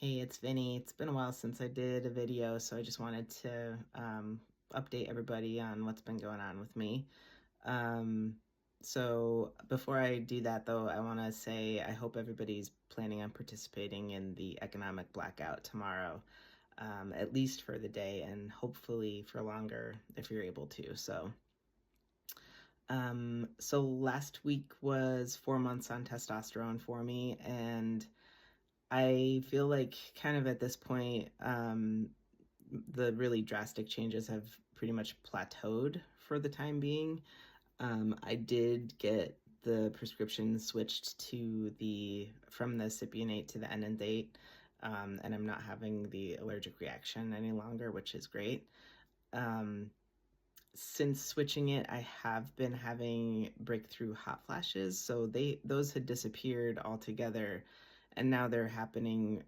Hey, it's Vinny. It's been a while since I did a video, so I just wanted to update everybody on what's been going on with me. Um, so before I do that, though, I want to say I hope everybody's planning on participating in the economic blackout tomorrow, at least for the day, and hopefully for longer if you're able to. So last week was 4 months on testosterone for me, and I feel like kind of at this point, the really drastic changes have pretty much plateaued for the time being. I did get the prescription switched to the from the cypionate to the enanthate, and I'm not having the allergic reaction any longer, which is great. Um, since switching it, I have been having breakthrough hot flashes, so those had disappeared altogether, and now they're happening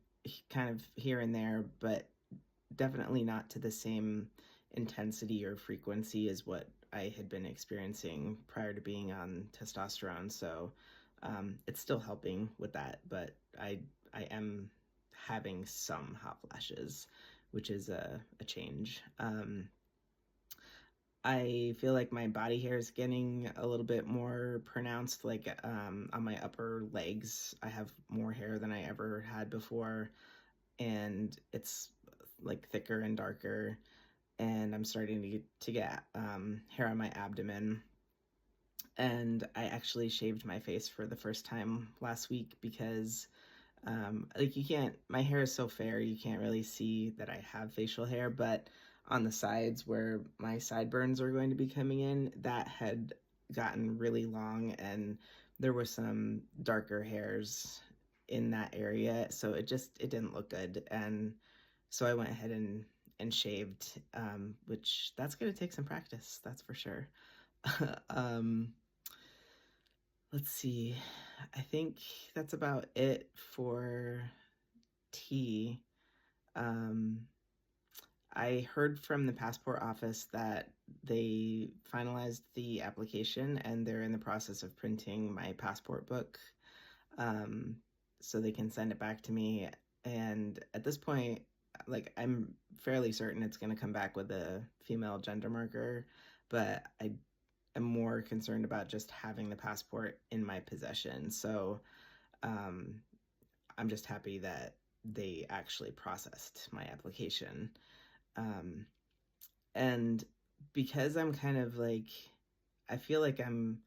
kind of here and there, but definitely not to the same intensity or frequency as what I had been experiencing prior to being on testosterone. So it's still helping with that, but I am having some hot flashes, which is a change. I feel like my body hair is getting a little bit more pronounced, like on my upper legs. I have more hair than I ever had before, and it's like thicker and darker. And I'm starting to get hair on my abdomen. And I actually shaved my face for the first time last week because like you can't, my hair is so fair, you can't really see that I have facial hair, but on the sides where my sideburns are going to be coming in, that had gotten really long and there were some darker hairs in that area. So it didn't look good. And so I went ahead and shaved, which that's going to take some practice, that's for sure. um, let's see. I think that's about it for tea. Um, I heard from the passport office that they finalized the application and they're in the process of printing my passport book, um, so they can send it back to me. And at this point, like I'm fairly certain it's going to come back with a female gender marker, but I am more concerned about just having the passport in my possession. So um, I'm just happy that they actually processed my application. Um, and because I'm kind of like, I feel like I'm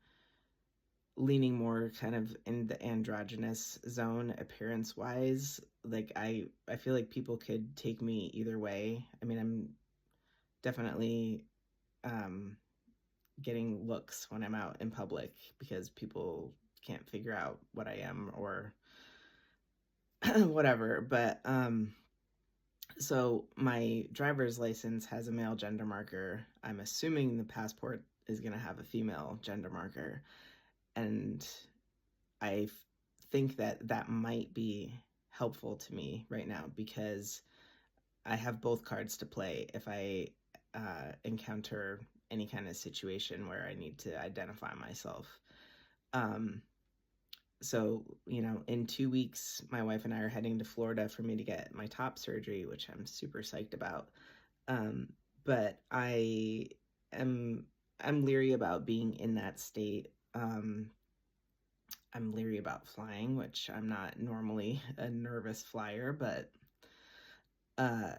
leaning more kind of in the androgynous zone appearance wise. Like I feel like people could take me either way. I mean, I'm definitely um, getting looks when I'm out in public because people can't figure out what I am or whatever. But so my driver's license has a male gender marker. I'm assuming the passport is going to have a female gender marker. And I think that that might be helpful to me right now because I have both cards to play if I encounter any kind of situation where I need to identify myself. Um, so, in 2 weeks, my wife and I are heading to Florida for me to get my top surgery, which I'm super psyched about. Um, but am I'm leery about being in that state. I'm leery about flying, which I'm not normally a nervous flyer, but uh,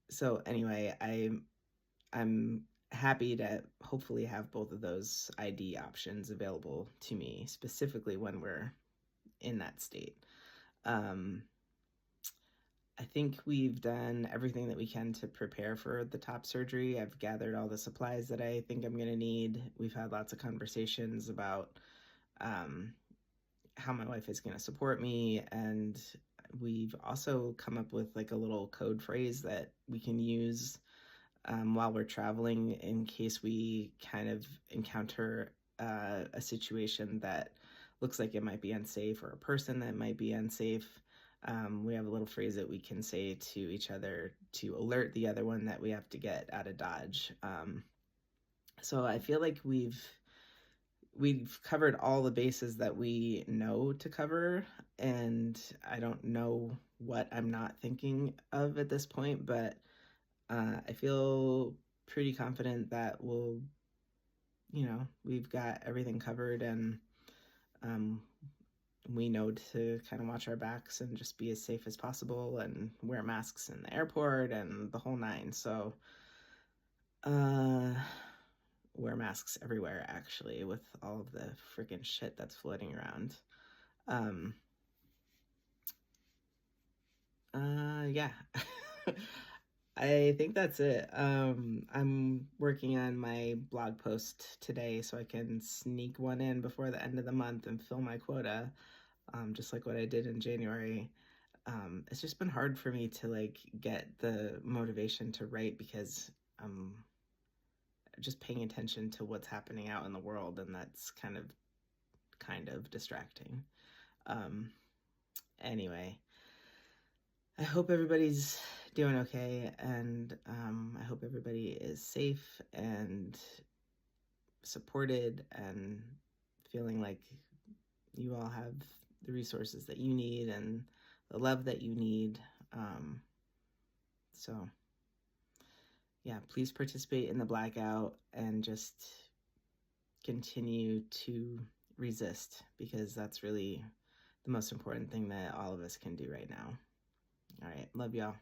so anyway, I'm happy to hopefully have both of those ID options available to me, specifically when we're in that state. Um, I think we've done everything that we can to prepare for the top surgery. I've gathered all the supplies that I think I'm going to need. We've had lots of conversations about um, how my wife is going to support me. And we've also come up with like a little code phrase that we can use while we're traveling in case we kind of encounter a situation that looks like it might be unsafe or a person that might be unsafe. We have a little phrase that we can say to each other to alert the other one that we have to get out of Dodge. So I feel like we've covered all the bases that we know to cover, and I don't know what I'm not thinking of at this point, but I feel pretty confident that we've got everything covered, and um, we know to kind of watch our backs and just be as safe as possible and wear masks in the airport and the whole nine. So, wear masks everywhere, actually, with all of the freaking shit that's floating around. Um, yeah. I think that's it. I'm working on my blog post today so I can sneak one in before the end of the month and fill my quota, just like what I did in January. It's just been hard for me to like get the motivation to write because I'm just paying attention to what's happening out in the world, and that's kind of distracting. Um, anyway, I hope everybody's doing okay, and I hope everybody is safe and supported and feeling like you all have the resources that you need and the love that you need. So, yeah, please participate in the blackout and just continue to resist, because that's really the most important thing that all of us can do right now. All right, love y'all.